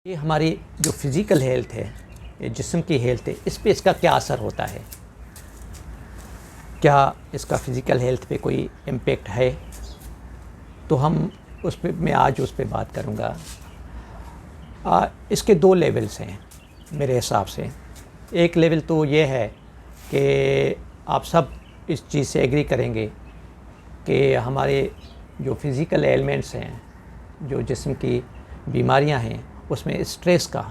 ये हमारी जो फिज़िकल हेल्थ है, ये जिस्म की हेल्थ है, इस पे इसका क्या असर होता है? क्या इसका फ़िज़िकल हेल्थ पे कोई इम्पेक्ट है? तो मैं आज उस पे बात करूँगा। इसके दो लेवल्स हैं मेरे हिसाब से। एक लेवल तो ये है कि आप सब इस चीज़ से एग्री करेंगे कि हमारे जो फ़िज़िकल एलिमेंट्स हैं, जो जिस्म की बीमारियां हैं, उसमें स्ट्रेस का,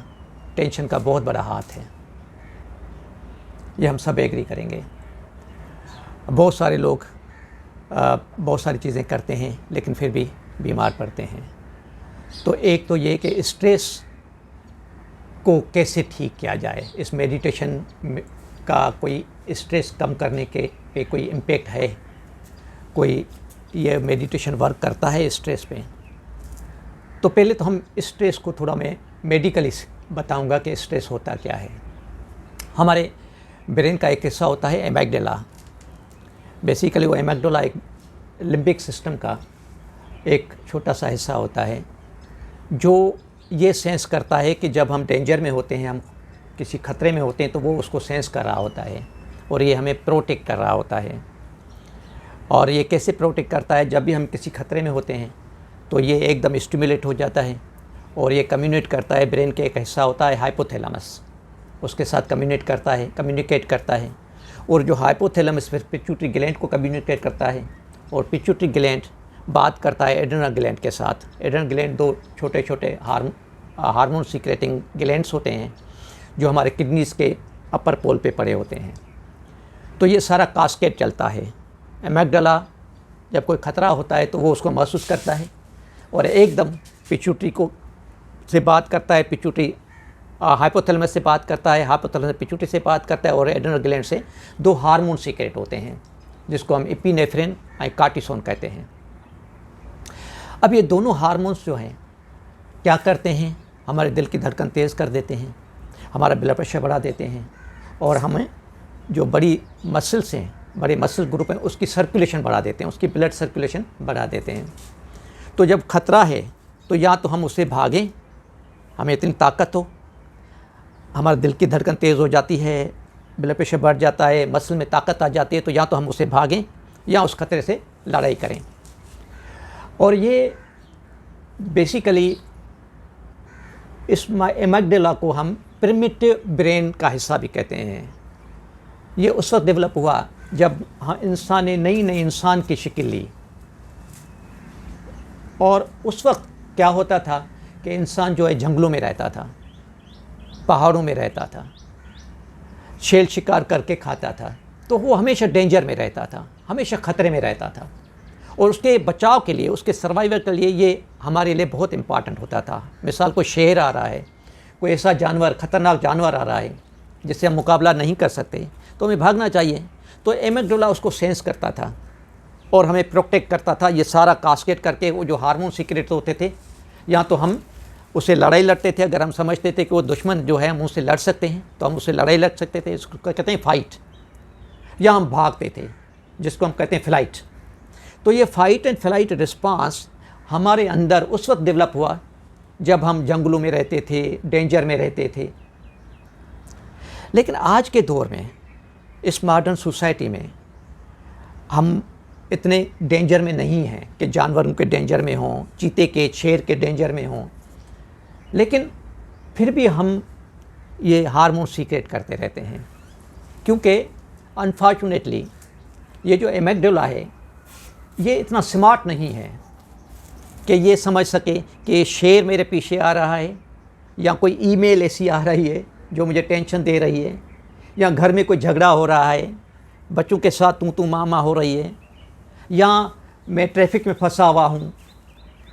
टेंशन का बहुत बड़ा हाथ है। ये हम सब एग्री करेंगे। बहुत सारे लोग बहुत सारी चीज़ें करते हैं लेकिन फिर भी बीमार पड़ते हैं। तो एक तो ये कि स्ट्रेस को कैसे ठीक किया जाए। इस मेडिटेशन का कोई स्ट्रेस कम करने के पे कोई इम्पेक्ट है? कोई ये मेडिटेशन वर्क करता है स्ट्रेस पे? तो पहले तो हम स्ट्रेस को थोड़ा मैं मेडिकली बताऊंगा कि स्ट्रेस होता क्या है। हमारे ब्रेन का एक हिस्सा होता है एमिग्डाला। बेसिकली वो एमिग्डाला एक लिम्बिक सिस्टम का एक छोटा सा हिस्सा होता है जो ये सेंस करता है कि जब हम डेंजर में होते हैं, हम किसी ख़तरे में होते हैं, तो वो उसको सेंस कर रहा होता है और ये हमें प्रोटेक्ट कर रहा होता है। और ये कैसे प्रोटेक्ट करता है? जब भी हम किसी ख़तरे में होते हैं तो ये एकदम स्टिमुलेट हो जाता है और ये कम्युनिकेट करता है। ब्रेन के एक हिस्सा होता है हाइपोथैलेमस, उसके साथ कम्युनिकेट करता है और जो हाइपोथैलेमस फिर पिट्यूटरी ग्लैंड को कम्युनिकेट करता है और पिट्यूटरी ग्लैंड बात करता है एड्रेनल ग्लैंड के साथ। एड्रेनल ग्लैंड दो छोटे छोटे हार्मोन सीक्रेटिंग ग्लैंड्स होते हैं जो हमारे किडनीज़ के अपर पोल पे पड़े होते हैं। तो ये सारा कास्केड चलता है। एमिग्डाला जब कोई ख़तरा होता है तो वो उसको महसूस करता है और एकदम पिट्यूटरी को से बात करता है, पिट्यूटरी हाइपोथैलेमस से बात करता है, हाइपोथैलेमस पिट्यूटरी से बात करता है और एड्रेनल ग्लैंड से दो हार्मोन सीक्रेट होते हैं जिसको हम एपिनेफ्रिन और कार्टिसोन कहते हैं। अब ये दोनों हार्मोन्स जो हैं क्या करते हैं? हमारे दिल की धड़कन तेज़ कर देते हैं, हमारा ब्लड प्रेशर बढ़ा देते हैं और हमें जो बड़ी मसल्स हैं, बड़े मसल ग्रुप हैं, उसकी सर्कुलेशन बढ़ा देते हैं, उसकी ब्लड सर्कुलेशन बढ़ा देते हैं। तो जब ख़तरा है तो या तो हम उससे भागें, हमें इतनी ताकत हो, हमारे दिल की धड़कन तेज़ हो जाती है, ब्लड प्रेशर बढ़ जाता है, मसल में ताकत आ जाती है, तो या तो हम उससे भागें या उस खतरे से लड़ाई करें। और ये बेसिकली इस एमिग्डाला को हम प्रिमिटिव ब्रेन का हिस्सा भी कहते हैं। ये उस वक्त डेवलप हुआ जब इंसान ने नई इंसान की शक्ल ली। और उस वक्त क्या होता था कि इंसान जो है जंगलों में रहता था, पहाड़ों में रहता था, शेर शिकार करके खाता था, तो वो हमेशा डेंजर में रहता था, हमेशा ख़तरे में रहता था और उसके बचाव के लिए, उसके सर्वाइवल के लिए ये हमारे लिए बहुत इम्पॉर्टेंट होता था। मिसाल कोई शेर आ रहा है, कोई ऐसा जानवर, ख़तरनाक जानवर आ रहा है जिससे हम मुकाबला नहीं कर सकते, तो हमें भागना चाहिए। तो एमिग्डाला उसको सेंस करता था और हमें प्रोटेक्ट करता था। ये सारा कास्केड करके वो जो हार्मोन सीक्रेट होते थे, या तो हम उससे लड़ाई लड़ते थे, अगर हम समझते थे कि वो दुश्मन जो है हम उससे लड़ सकते हैं तो हम उससे लड़ाई लड़ सकते थे, इसको कहते हैं फाइट, या हम भागते थे जिसको हम कहते हैं फ्लाइट। तो ये फाइट एंड फ्लाइट रिस्पांस हमारे अंदर उस वक्त डेवलप हुआ जब हम जंगलों में रहते थे, डेंजर में रहते थे। लेकिन आज के दौर में, इस मॉडर्न सोसाइटी में, हम इतने डेंजर में नहीं हैं कि जानवरों के डेंजर में हों, चीते के, शेर के डेंजर में हों, लेकिन फिर भी हम ये हार्मोन सीक्रेट करते रहते हैं क्योंकि अनफॉर्चुनेटली ये जो एमिग्डाला है ये इतना स्मार्ट नहीं है कि ये समझ सके कि शेर मेरे पीछे आ रहा है, या कोई ईमेल ऐसी आ रही है जो मुझे टेंशन दे रही है, या घर में कोई झगड़ा हो रहा है, बच्चों के साथ तू मामा हो रही है, या मैं ट्रैफिक में फंसा हुआ हूँ,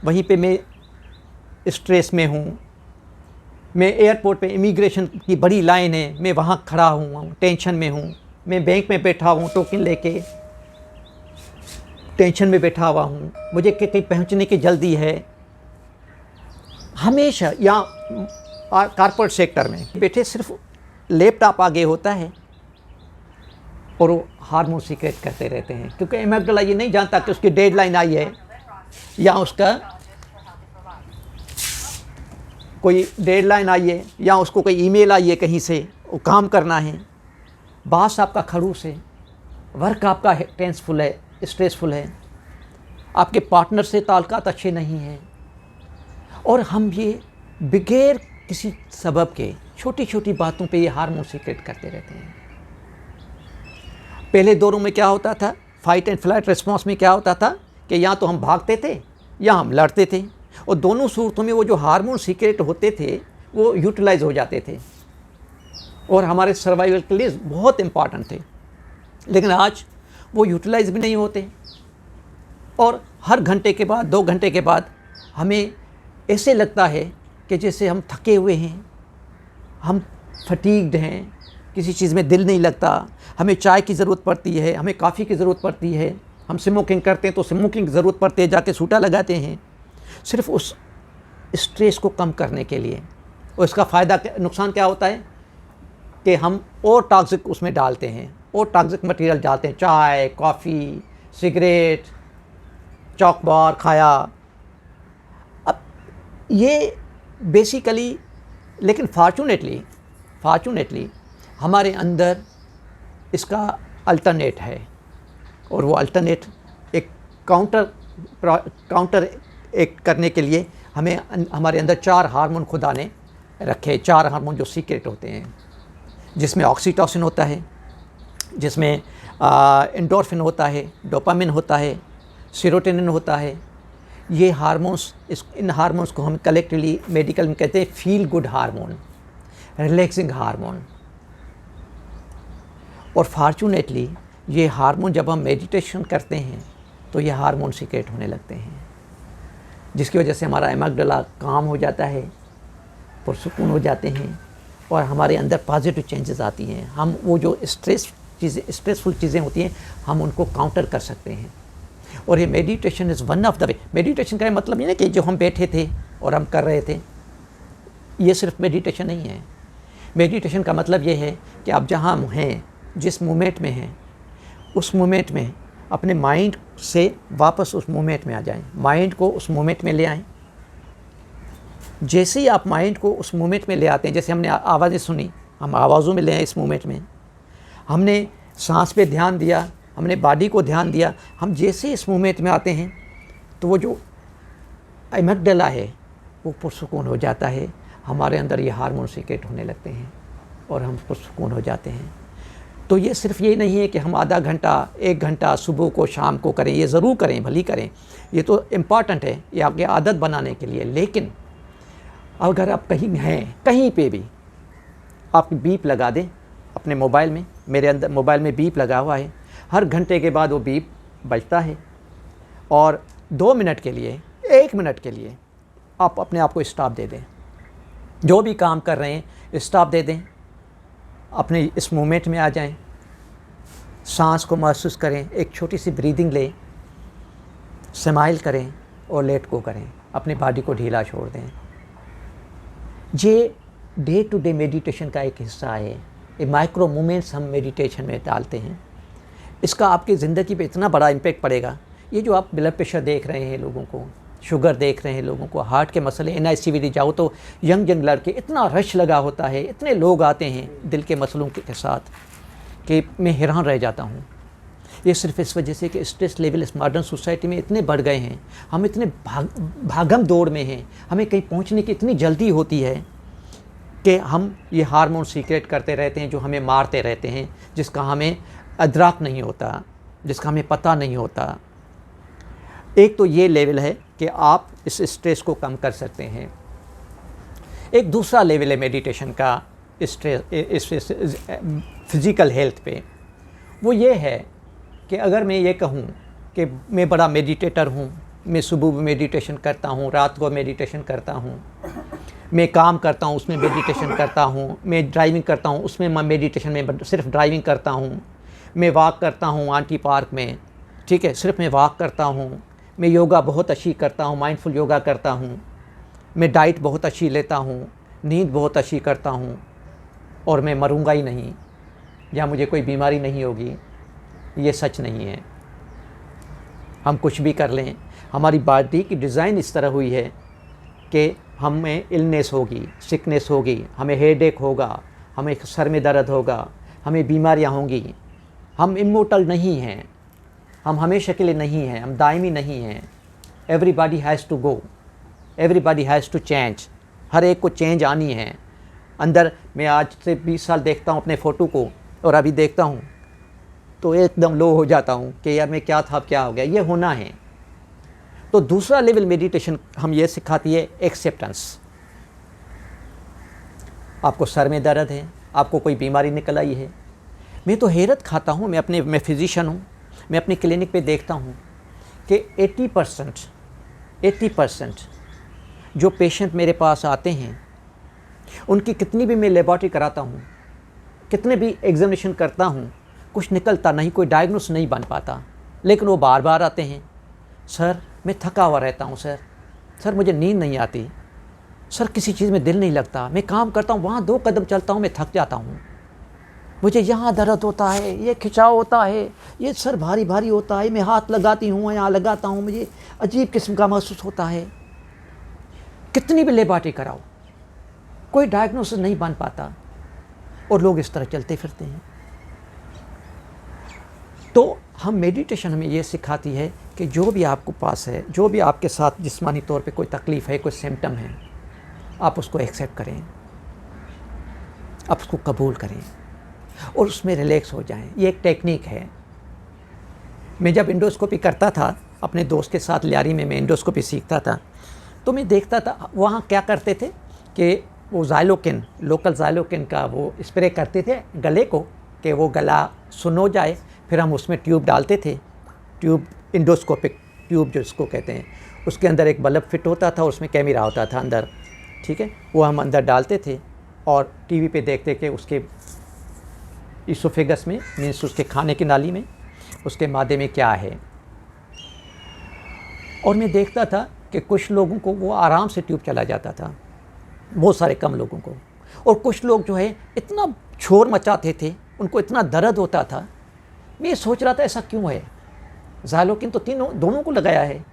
वहीं पे मैं स्ट्रेस में हूँ, मैं एयरपोर्ट पे इमिग्रेशन की बड़ी लाइन है, मैं वहाँ खड़ा हूँ, टेंशन में हूँ, मैं बैंक में बैठा हूँ टोकन लेके, टेंशन में बैठा हुआ हूँ, मुझे कहीं पहुँचने की जल्दी है। हमेशा या कॉर्पोरेट सेक्टर में बैठे सिर्फ लैपटॉप आगे होता है और वो हार्मोन सीक्रेट करते रहते हैं क्योंकि एमिग्डाला ये नहीं जानता कि उसकी डेडलाइन आई है या उसका कोई डेडलाइन आई है या उसको कोई ईमेल आई है कहीं से, वो काम करना है, बॉस आपका खड़ूस है, वर्क आपका टेंसफुल है, स्ट्रेसफुल है, आपके पार्टनर से ताल्लुकात अच्छे नहीं हैं, और हम ये बगैर किसी सबब के छोटी छोटी बातों पे ये हार्मोन सीक्रेट करते रहते हैं। पहले दौरों में क्या होता था, फाइट एंड फ्लाइट रिस्पॉन्स में क्या होता था कि या तो हम भागते थे या हम लड़ते थे, और दोनों सूरतों में वो जो हार्मोन सीक्रेट होते थे वो यूटिलाइज हो जाते थे और हमारे सर्वाइवल के लिए बहुत इम्पॉर्टेंट थे। लेकिन आज वो यूटिलाइज भी नहीं होते, और हर घंटे के बाद 2 घंटे के बाद हमें ऐसे लगता है कि जैसे हम थके हुए हैं, हम फटीग्ड हैं, किसी चीज़ में दिल नहीं लगता, हमें चाय की ज़रूरत पड़ती है, हमें कॉफ़ी की ज़रूरत पड़ती है, हम स्मोकिंग करते हैं तो स्मोकिंग की ज़रूरत पड़ती है, जाके सूटा लगाते हैं सिर्फ उस स्ट्रेस को कम करने के लिए। और इसका फ़ायदा नुकसान क्या होता है कि हम और टॉक्सिक उसमें डालते हैं, और टॉक्सिक मटेरियल डालते हैं, चाय, कॉफ़ी, सिगरेट, चॉक बार खाया। अब ये बेसिकली, लेकिन फॉर्चूनेटली हमारे अंदर इसका अल्टरनेट है, और वो अल्टरनेट एक काउंटर एक करने के लिए हमें हमारे अंदर 4 हार्मोन खुदा ने रखे, 4 हार्मोन जो सीक्रेट होते हैं, जिसमें ऑक्सीटोसिन होता है, जिसमें एंडोर्फिन होता है, डोपामिन होता है, सेरोटोनिन होता है। ये हार्मोन्स, इन हार्मोन्स को हम कलेक्टिवली मेडिकल में कहते हैं feel good hormone, relaxing hormone. और फॉर्चूनेटली ये हार्मोन जब हम मेडिटेशन करते हैं तो ये हार्मोन सीक्रेट होने लगते हैं, जिसकी वजह से हमारा एमिगडाला काम हो जाता है, पुरसुकून हो जाते हैं, और हमारे अंदर पॉजिटिव चेंजेस आती हैं। हम वो जो स्ट्रेसफुल चीज़ें होती हैं हम उनको काउंटर कर सकते हैं। और ये meditation is one of the way. Meditation का मतलब ये नहीं कि जो हम बैठे थे और हम कर रहे थे, ये सिर्फ मेडिटेशन नहीं है। मेडिटेशन का मतलब ये है कि आप जहाँ हैं, जिस मोमेंट में हैं, उस मोमेंट में अपने माइंड से वापस उस मोमेंट में आ जाएं, माइंड को उस मोमेंट में ले आएं। जैसे ही आप माइंड को उस मोमेंट में ले आते हैं, जैसे हमने आवाज़ें सुनी, हम आवाज़ों में ले आए इस मोमेंट में, हमने सांस पे ध्यान दिया, हमने बॉडी को ध्यान दिया, हम जैसे इस मोमेंट में आते हैं तो वो जो एमिगडाला है वो पुरसुकून हो जाता है, हमारे अंदर ये हार्मोन सीक्रेट होने लगते हैं और हम पुरसुकून हो जाते हैं। तो ये सिर्फ ये नहीं है कि हम आधा घंटा 1 घंटा सुबह को शाम को करें, ये ज़रूर करें, भली करें, ये तो इम्पॉर्टेंट है, ये आपकी आदत बनाने के लिए। लेकिन अगर आप कहीं हैं, कहीं पे भी आप बीप लगा दें अपने मोबाइल में, मेरे अंदर मोबाइल में बीप लगा हुआ है, हर घंटे के बाद वो बीप बजता है, और 2 मिनट के लिए, 1 मिनट के लिए आप अपने आप को स्टॉप दे दें, जो भी काम कर रहे हैं स्टॉप दे दें, अपने इस मोमेंट में आ जाएं, सांस को महसूस करें, एक छोटी सी ब्रीदिंग लें, स्माइल करें और लेट गो करें, अपनी बॉडी को ढीला छोड़ दें। ये डे टू डे मेडिटेशन का एक हिस्सा है। ये माइक्रो मोमेंट्स हम मेडिटेशन में डालते हैं, इसका आपकी ज़िंदगी पे इतना बड़ा इम्पैक्ट पड़ेगा। ये जो आप ब्लड प्रेशर देख रहे हैं लोगों को, शुगर देख रहे हैं लोगों को, हार्ट के मसले, NICVD जाओ तो यंग लड़के, इतना रश लगा होता है, इतने लोग आते हैं दिल के मसलों के साथ कि मैं हैरान रह जाता हूँ। ये सिर्फ इस वजह से कि स्ट्रेस लेवल इस मॉडर्न सोसाइटी में इतने बढ़ गए हैं, हम इतने भागम दौड़ में हैं, हमें कहीं पहुँचने की इतनी जल्दी होती है कि हम ये हार्मोन सीक्रेट करते रहते हैं जो हमें मारते रहते हैं, जिसका हमें अदराक नहीं होता, जिसका हमें पता नहीं होता। एक तो ये लेवल है कि आप इस स्ट्रेस को कम कर सकते हैं। एक दूसरा लेवल है मेडिटेशन का स्ट्रेस फिज़िकल हेल्थ पे, वो ये है कि अगर मैं ये कहूँ कि मैं बड़ा मेडिटेटर हूँ, मैं सुबह भी मेडिटेशन करता हूँ, रात को मेडिटेशन करता हूँ, मैं काम करता हूँ उसमें मेडिटेशन करता हूँ, मैं ड्राइविंग करता हूँ उसमें मैं मेडिटेशन में सिर्फ ड्राइविंग करता हूँ, मैं वॉक करता हूँ आंटी पार्क में, ठीक है, सिर्फ मैं वॉक करता हूँ, मैं योगा बहुत अच्छी करता हूँ, माइंडफुल योगा करता हूँ, मैं डाइट बहुत अच्छी लेता हूँ, नींद बहुत अच्छी करता हूँ, और मैं मरूंगा ही नहीं या मुझे कोई बीमारी नहीं होगी, ये सच नहीं है। हम कुछ भी कर लें, हमारी बॉडी की डिज़ाइन इस तरह हुई है कि हमें इलनेस होगी, सिकनेस होगी, हमें हेडेक होगा, हमें सर में दर्द होगा, हमें बीमारियां होंगी। हम इमोर्टल नहीं हैं, हम हमेशा के लिए नहीं हैं, हम दायमी नहीं हैं। Everybody has to go, everybody has to change. हर एक को चेंज आनी है। अंदर मैं आज से 20 साल देखता हूँ अपने फ़ोटो को और अभी देखता हूँ तो एकदम लो हो जाता हूँ कि यार मैं क्या था, अब क्या हो गया। ये होना है। तो दूसरा लेवल मेडिटेशन हम ये सिखाती है एक्सेप्टेंस। आपको सर में दर्द है, आपको कोई बीमारी निकल आई है। मैं तो हैरत खाता हूँ, मैं फिजिशियन हूँ, मैं अपनी क्लिनिक पे देखता हूँ कि 80% जो पेशेंट मेरे पास आते हैं उनकी कितनी भी मैं लेबॉरेटरी कराता हूँ, कितने भी एग्जामिनेशन करता हूँ, कुछ निकलता नहीं, कोई डायग्नोस नहीं बन पाता। लेकिन वो बार बार आते हैं, सर मैं थका हुआ रहता हूँ, सर मुझे नींद नहीं आती, सर किसी चीज़ में दिल नहीं लगता, मैं काम करता हूँ वहाँ 2 कदम चलता हूँ मैं थक जाता हूँ, मुझे यहाँ दर्द होता है, ये खिंचाव होता है, ये सर भारी भारी होता है, मैं हाथ लगाती हूँ यहाँ लगाता हूँ मुझे अजीब किस्म का महसूस होता है। कितनी भी लेबॉरेटरी कराओ कोई डायग्नोसिस नहीं बन पाता और लोग इस तरह चलते फिरते हैं। तो हम मेडिटेशन हमें ये सिखाती है कि जो भी आपको पास है, जो भी आपके साथ जिस्मानी तौर पे कोई तकलीफ़ है, कोई सिम्टम है, आप उसको एक्सेप्ट करें, आप उसको कबूल करें और उसमें रिलैक्स हो जाएं। ये एक टेक्निक है। मैं जब एंडोस्कोपी करता था अपने दोस्त के साथ लियारी में, मैं एंडोस्कोपी सीखता था, तो मैं देखता था वहाँ क्या करते थे कि वो ज़ाइलोकिन, लोकल ज़ाइलोकिन का वो स्प्रे करते थे गले को कि वो गला सुन हो जाए। फिर हम उसमें ट्यूब डालते थे, ट्यूब इंडोस्कोपिक ट्यूब जो इसको कहते हैं, उसके अंदर एक बल्ब फिट होता था, उसमें कैमरा होता था अंदर, ठीक है, वो हम अंदर डालते थे और टीवी पे देखते कि उसके इसोफेगस में, मीन्स उसके खाने की नाली में, उसके मादे में क्या है। और मैं देखता था कि कुछ लोगों को वो आराम से ट्यूब चला जाता था, बहुत सारे कम लोगों को, और कुछ लोग जो है इतना शोर मचाते थे, उनको इतना दर्द होता था। मैं सोच रहा था ऐसा क्यों है। ज़ाइलोकिन तो दोनों को लगाया है,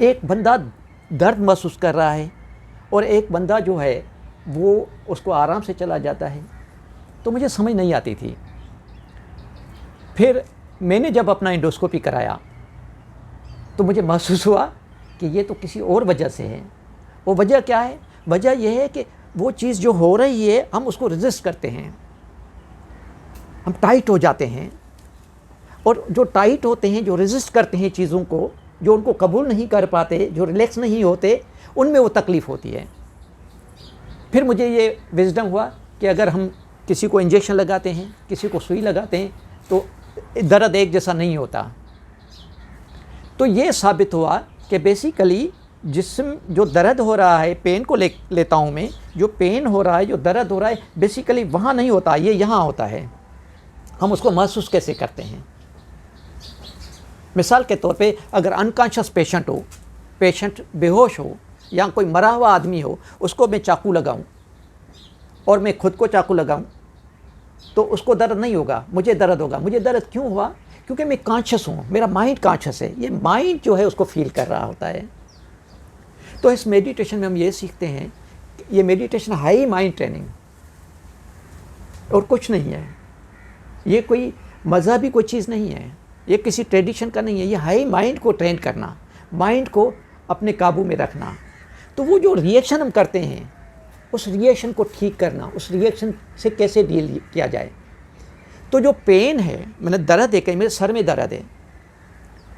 एक बंदा दर्द महसूस कर रहा है और एक बंदा जो है वो उसको आराम से चला जाता है। तो मुझे समझ नहीं आती थी। फिर मैंने जब अपना एंडोस्कोपी कराया तो मुझे महसूस हुआ कि ये तो किसी और वजह से है। वो वजह क्या है? वजह यह है कि वो चीज़ जो हो रही है हम उसको रेजिस्ट करते हैं, हम टाइट हो जाते हैं, और जो टाइट होते हैं, जो रेजिस्ट करते हैं चीज़ों को, जो उनको कबूल नहीं कर पाते, जो रिलैक्स नहीं होते, उनमें वो तकलीफ़ होती है। फिर मुझे ये विजडम हुआ कि अगर हम किसी को इंजेक्शन लगाते हैं, किसी को सुई लगाते हैं, तो दर्द एक जैसा नहीं होता। तो ये साबित हुआ कि बेसिकली जिस्म जो दर्द हो रहा है, पेन को लेता हूँ मैं, जो पेन हो रहा है, जो दर्द हो रहा है, बेसिकली वहाँ नहीं होता, ये यहाँ होता है। हम उसको महसूस कैसे करते हैं? मिसाल के तौर पे अगर अनकॉन्शियस पेशेंट हो, पेशेंट बेहोश हो या कोई मरा हुआ आदमी हो, उसको मैं चाकू लगाऊं और मैं खुद को चाकू लगाऊं तो उसको दर्द नहीं होगा, मुझे दर्द होगा। मुझे दर्द क्यों हुआ? क्योंकि मैं कॉन्शियस हूँ, मेरा माइंड कॉन्शियस है। ये माइंड जो है उसको फील कर रहा होता है। तो इस मेडिटेशन में हम ये सीखते हैं, ये मेडिटेशन हाई माइंड ट्रेनिंग और कुछ नहीं है। ये कोई मज़हबी कोई चीज़ नहीं है, ये किसी ट्रेडिशन का नहीं है। ये हाई माइंड को ट्रेन करना, माइंड को अपने काबू में रखना। तो वो जो रिएक्शन हम करते हैं, उस रिएक्शन को ठीक करना, उस रिएक्शन से कैसे डील किया जाए। तो जो पेन है, मैंने दर्द है, कहीं मेरे सर में दर्द है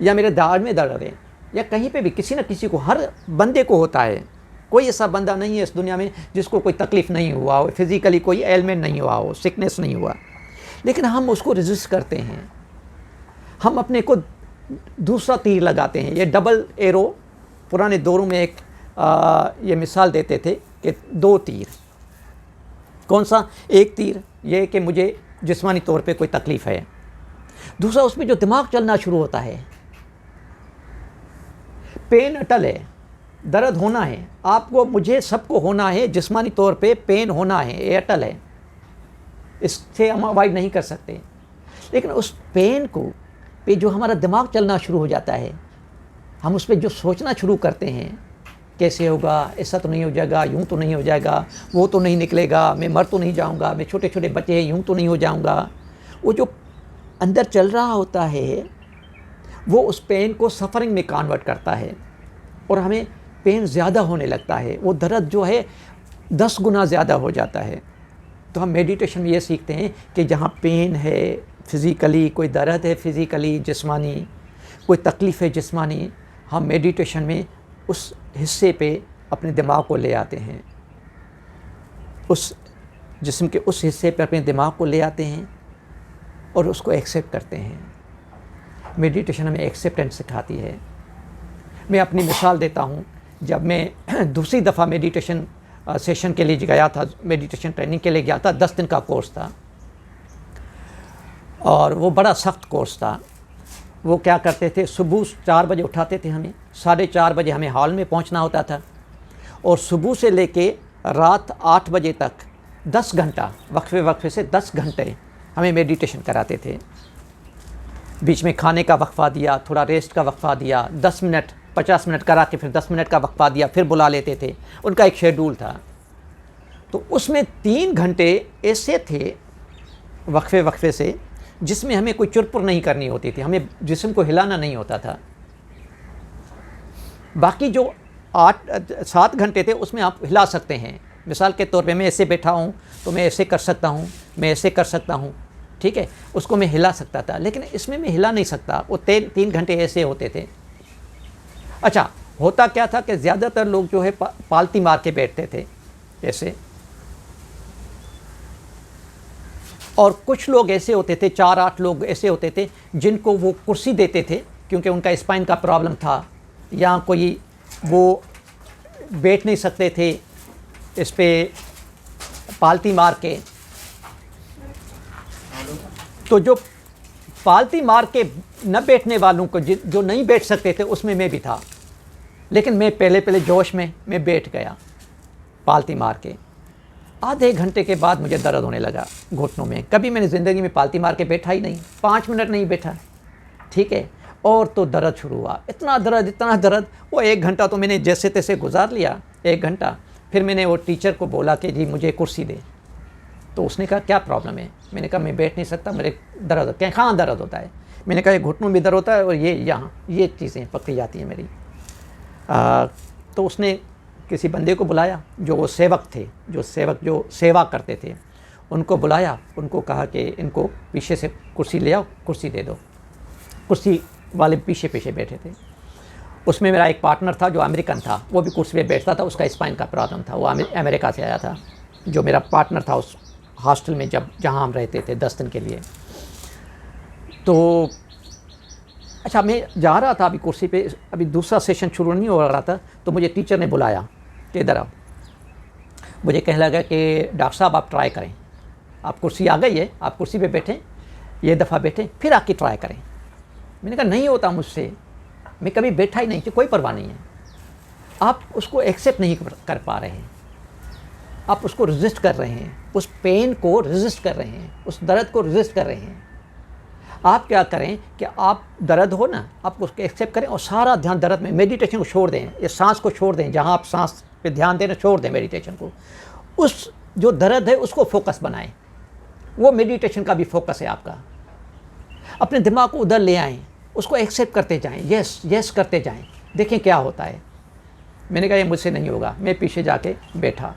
या मेरे दाढ़ में दर्द है या कहीं पे भी किसी न किसी को, हर बंदे को होता है। कोई ऐसा बंदा नहीं है इस दुनिया में जिसको कोई तकलीफ़ नहीं हुआ हो, फिज़िकली कोई एलिमेंट नहीं हुआ हो, सिकनेस नहीं हुआ। लेकिन हम उसको रेजिस्ट करते हैं, हम अपने को दूसरा तीर लगाते हैं। ये डबल एरो, पुराने दौरों में एक ये मिसाल देते थे कि 2 तीर। कौन सा? एक तीर ये कि मुझे जिस्मानी तौर पे कोई तकलीफ़ है, दूसरा उसमें जो दिमाग चलना शुरू होता है। पेन अटल है, दर्द होना है, आपको, मुझे, सबको होना है, जिस्मानी तौर पे पेन होना है, ये अटल है, इससे हम अवॉइड नहीं कर सकते। लेकिन उस पेन को पे जो हमारा दिमाग चलना शुरू हो जाता है, हम उस पर जो सोचना शुरू करते हैं, कैसे होगा, ऐसा तो नहीं हो जाएगा, यूँ तो नहीं हो जाएगा, वो तो नहीं निकलेगा, मैं मर तो नहीं जाऊँगा, मैं छोटे छोटे बच्चे हैं यूँ तो नहीं हो जाऊँगा। वो जो अंदर चल रहा होता है वो उस पेन को सफ़रिंग में कन्वर्ट करता है और हमें पेन ज़्यादा होने लगता है, वो दर्द जो है 10 गुना ज़्यादा हो जाता है। तो हम मेडिटेशन में ये सीखते हैं कि जहाँ पेन है फिज़िकली, कोई दर्द है फिज़िकली जिस्मानी, कोई तकलीफ़ है जिस्मानी, हम मेडिटेशन में उस हिस्से पे अपने दिमाग को ले आते हैं, उस जिस्म के उस हिस्से पे अपने दिमाग को ले आते हैं और उसको एक्सेप्ट करते हैं। मेडिटेशन हमें एक्सेप्टेंस सिखाती है। मैं अपनी मिसाल देता हूँ, जब मैं दूसरी दफ़ा मेडिटेशन सेशन के लिए गया था, मेडिटेशन ट्रेनिंग के लिए गया था, 10 दिन का कोर्स था और वो बड़ा सख्त कोर्स था। वो क्या करते थे, सुबह 4 बजे उठाते थे हमें, 4:30 बजे हमें हॉल में पहुंचना होता था और सुबह से लेके रात 8 बजे तक 10 घंटा वक्फे से 10 घंटे हमें मेडिटेशन कराते थे। बीच में खाने का वक्फा दिया, थोड़ा रेस्ट का वक्फा दिया, 10 मिनट 50 मिनट करा के फिर 10 मिनट का वक्फा दिया, फिर बुला लेते थे। उनका एक शेड्यूल था। तो उसमें 3 घंटे ऐसे थे वक्फे से जिसमें हमें कोई चुरपुर नहीं करनी होती थी, हमें जिस्म को हिलाना नहीं होता था। बाकी जो 7 घंटे थे उसमें आप हिला सकते हैं। मिसाल के तौर पे मैं ऐसे बैठा हूँ तो मैं ऐसे कर सकता हूँ, मैं ऐसे कर सकता हूँ, ठीक है, उसको मैं हिला सकता था। लेकिन इसमें मैं हिला नहीं सकता, वो 3 घंटे ऐसे होते थे। अच्छा, होता क्या था कि ज़्यादातर लोग जो है पालती मार के बैठते थे ऐसे, और कुछ लोग ऐसे होते थे, 4-8 लोग ऐसे होते थे जिनको वो कुर्सी देते थे क्योंकि उनका स्पाइन का प्रॉब्लम था या कोई वो बैठ नहीं सकते थे इस पे पालती मार के। तो जो पालती मार के न बैठने वालों को, जो नहीं बैठ सकते थे, उसमें मैं भी था। लेकिन मैं पहले जोश में मैं बैठ गया पालती मार के। आधे घंटे के बाद मुझे दर्द होने लगा घुटनों में। कभी मैंने ज़िंदगी में पालती मार के बैठा ही नहीं, 5 मिनट नहीं बैठा, ठीक है। और तो दर्द शुरू हुआ, इतना दर्द। वो 1 घंटा तो मैंने जैसे तैसे गुजार लिया, 1 घंटा। फिर मैंने वो टीचर को बोला कि जी मुझे कुर्सी दे। तो उसने कहा क्या प्रॉब्लम है? मैंने कहा मैं बैठ नहीं सकता, मेरे दर्द होता है। कहाँ दर्द होता है? मैंने कहा ये घुटनों में दर्द होता है और ये यहाँ, ये चीज़ें पकड़ी जाती हैं मेरी। तो उसने किसी बंदे को बुलाया, जो वो सेवक थे, जो सेवा करते थे, उनको बुलाया। उनको कहा कि इनको पीछे से कुर्सी ले आओ, कुर्सी दे दो। कुर्सी वाले पीछे बैठे थे। उसमें मेरा एक पार्टनर था जो अमेरिकन था, वो भी कुर्सी पे बैठता था। उसका स्पाइन का प्रॉब्लम था, वो अमेरिका से आया था। जो मेरा पार्टनर था उस हॉस्टल में जहाँ हम रहते थे 10 दिन के लिए। तो अच्छा, मैं जा रहा था अभी कुर्सी पे, अभी दूसरा सेशन शुरू नहीं हो रहा था, तो मुझे टीचर ने बुलाया कि इधर आओ। मुझे कहने लगा कि डॉक्टर साहब आप ट्राई करें, आप कुर्सी आ गई है, आप कुर्सी पे बैठें, ये दफ़ा बैठें, फिर आके ट्राई करें। मैंने कहा नहीं होता मुझसे, मैं कभी बैठा ही नहीं, कोई परवाह नहीं है। आप उसको एक्सेप्ट नहीं कर पा रहे हैं, आप उसको रेजिस्ट कर रहे हैं, उस पेन को रेजिस्ट कर रहे हैं, उस दर्द को रेजिस्ट कर रहे हैं। आप क्या करें कि आप दर्द हो ना, आप उसको एक्सेप्ट करें और सारा ध्यान दर्द में, मेडिटेशन को छोड़ दें, ये सांस को छोड़ दें, जहाँ आप सांस पे ध्यान देना छोड़ दें मेडिटेशन को। उस जो दर्द है उसको फोकस बनाएं, वो मेडिटेशन का भी फोकस है आपका। अपने दिमाग को उधर ले आएँ, उसको एक्सेप्ट करते जाएं, यस करते जाएं, देखें क्या होता है। मैंने कहा ये मुझसे नहीं होगा। मैं पीछे जाके बैठा।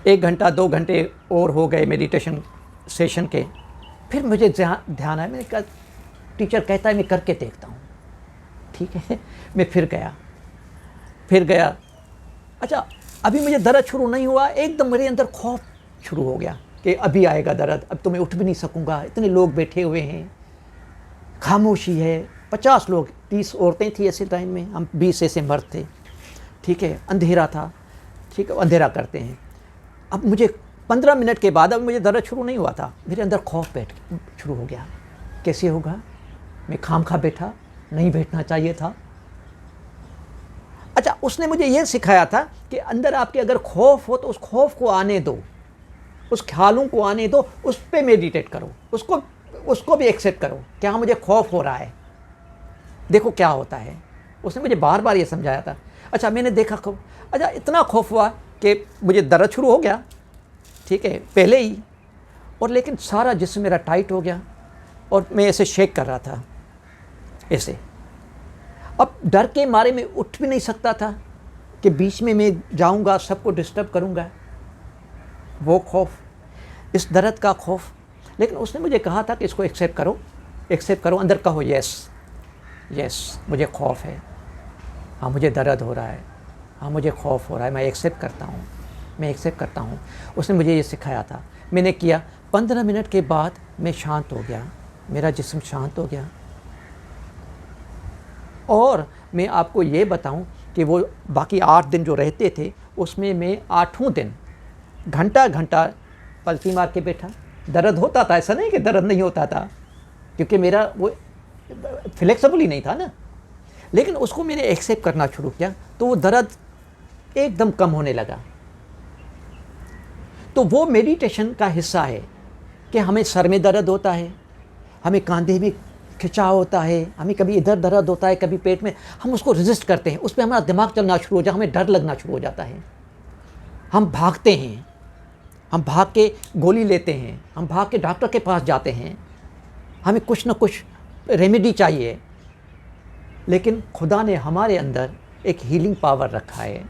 1 घंटा 2 घंटे और हो गए मेडिटेशन सेशन के। फिर मुझे ध्यान आया, मैंने कहा टीचर कहता है मैं करके देखता हूँ, ठीक है। मैं फिर गया। अच्छा, अभी मुझे दर्द शुरू नहीं हुआ, एकदम मेरे अंदर खौफ शुरू हो गया कि अभी आएगा दर्द, अब तो मैं उठ भी नहीं सकूँगा, इतने लोग बैठे हुए हैं, खामोशी है, 50 लोग, 30 औरतें थी ऐसे टाइम में, हम 20 ऐसे मर्द थे, ठीक है। अंधेरा था, ठीक है, अंधेरा करते हैं। अब मुझे 15 मिनट के बाद, अब मुझे दर्द शुरू नहीं हुआ था, मेरे अंदर खौफ शुरू हो गया, कैसे होगा, मैं खामखा बैठा, नहीं बैठना चाहिए था। अच्छा, उसने मुझे ये सिखाया था कि अंदर आपके अगर खौफ हो तो उस खौफ को आने दो, उस ख्यालों को आने दो, उस पर मेडिटेट करो, उसको भी एक्सेप्ट करो। क्या मुझे खौफ हो रहा है, देखो क्या होता है। उसने मुझे बार बार ये समझाया था। अच्छा मैंने देखा खौफ, अच्छा इतना खौफ हुआ कि मुझे दर्द शुरू हो गया, ठीक है पहले ही, और लेकिन सारा जिस्म मेरा टाइट हो गया और मैं ऐसे शेक कर रहा था ऐसे। अब डर के मारे में उठ भी नहीं सकता था कि बीच में मैं जाऊंगा सबको डिस्टर्ब करूंगा, वो खौफ, इस दर्द का खौफ। लेकिन उसने मुझे कहा था कि इसको एक्सेप्ट करो, अंदर कहो यस मुझे खौफ है, हाँ मुझे दर्द हो रहा है, हाँ मुझे खौफ हो रहा है, मैं एक्सेप्ट करता हूँ। उसने मुझे ये सिखाया था, मैंने किया। 15 मिनट के बाद मैं शांत हो गया, मेरा जिस्म शांत हो गया। और मैं आपको ये बताऊं कि वो बाकी 8 दिन जो रहते थे उसमें मैं 8वें दिन घंटा पलटी मार के बैठा। दर्द होता था, ऐसा नहीं कि दर्द नहीं होता था, क्योंकि मेरा वो फ्लेक्सिबल ही नहीं था ना। लेकिन उसको मैंने एक्सेप्ट करना शुरू किया तो वो दर्द एकदम कम होने लगा। तो वो मेडिटेशन का हिस्सा है कि हमें सर में दर्द होता है, हमें कंधे में खिंचाव होता है, हमें कभी इधर दर्द होता है, कभी पेट में, हम उसको रेजिस्ट करते हैं, उस पर हमारा दिमाग चलना शुरू हो जाता है, हमें डर लगना शुरू हो जाता है, हम भागते हैं, हम भाग के गोली लेते हैं, हम भाग के डॉक्टर के पास जाते हैं, हमें कुछ ना कुछ रेमेडी चाहिए। लेकिन खुदा ने हमारे अंदर एक हीलिंग पावर रखा है,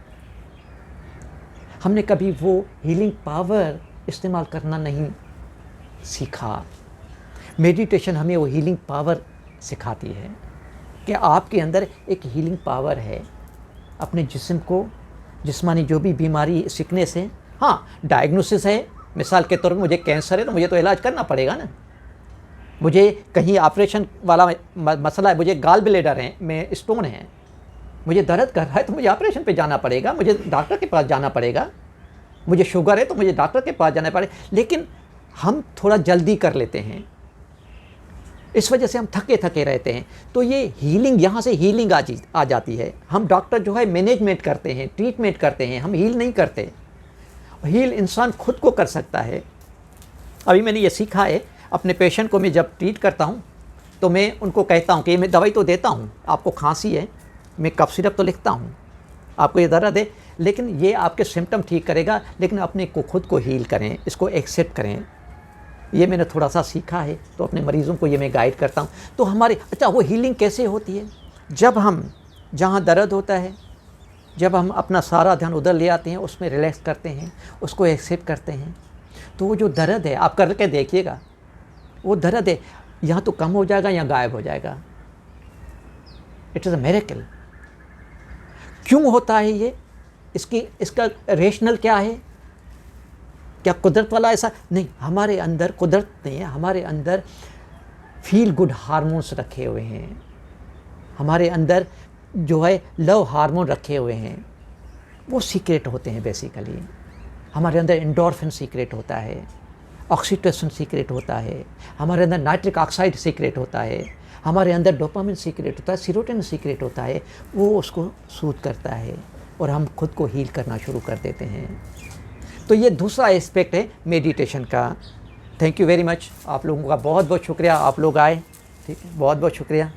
हमने कभी वो हीलिंग पावर इस्तेमाल करना नहीं सीखा। मेडिटेशन हमें वो हीलिंग पावर सिखाती है कि आपके अंदर एक हीलिंग पावर है। अपने जिस्म को, जिस्मानी जो भी बीमारी सिकनेस है, हाँ डायग्नोसिस है, मिसाल के तौर पर मुझे कैंसर है तो मुझे तो इलाज करना पड़ेगा ना, मुझे कहीं ऑपरेशन वाला मसला है, मुझे गाल ब्लेडर है, में स्टोन है, मुझे दर्द कर रहा है तो मुझे ऑपरेशन पे जाना पड़ेगा, मुझे डॉक्टर के पास जाना पड़ेगा, मुझे शुगर है तो मुझे डॉक्टर के पास जाना पड़ेगा। लेकिन हम थोड़ा जल्दी कर लेते हैं, इस वजह से हम थके रहते हैं। तो ये हीलिंग, यहाँ से हीलिंग आ जाती है। हम डॉक्टर जो है मैनेजमेंट करते हैं, ट्रीटमेंट करते हैं, हम हील नहीं करते। हील इंसान खुद को कर सकता है। अभी मैंने ये सीखा है, अपने पेशेंट को मैं जब ट्रीट करता हूँ तो मैं उनको कहता हूँ कि मैं दवाई तो देता हूँ, आपको खांसी है, मैं कफ सिरप तो लिखता हूँ, आपको ये दर्द है, लेकिन ये आपके सिम्टम ठीक करेगा, लेकिन अपने को खुद को हील करें, इसको एक्सेप्ट करें। ये मैंने थोड़ा सा सीखा है, तो अपने मरीज़ों को ये मैं गाइड करता हूँ। तो हमारे, अच्छा वो हीलिंग कैसे होती है? जब हम जहाँ दर्द होता है, जब हम अपना सारा ध्यान उधर ले आते हैं, उसमें रिलैक्स करते हैं, उसको एक्सेप्ट करते हैं, तो वो जो दर्द है, आप करके देखिएगा, वो दर्द है यहाँ तो कम हो जाएगा या गायब हो जाएगा। It is a miracle. क्यों होता है ये? इसका रेशनल क्या है? क्या कुदरत वाला ऐसा नहीं, हमारे अंदर कुदरत नहीं है, हमारे अंदर फील गुड हार्मोन्स रखे हुए हैं, हमारे अंदर जो है लव हार्मोन रखे हुए हैं, वो सीक्रेट होते हैं बेसिकली। हमारे अंदर एंडोर्फिन सीक्रेट होता है, ऑक्सीटोसिन सीक्रेट होता है, हमारे अंदर नाइट्रिक ऑक्साइड सीक्रेट होता है, हमारे अंदर डोपामिन सीक्रेट होता है, सीरोटोनिन सीक्रेट होता है, वो उसको सूद करता है और हम खुद को हील करना शुरू कर देते हैं। तो ये दूसरा एस्पेक्ट है मेडिटेशन का। Thank you very much. आप लोगों का बहुत बहुत शुक्रिया, आप लोग आए, ठीक है, बहुत बहुत शुक्रिया।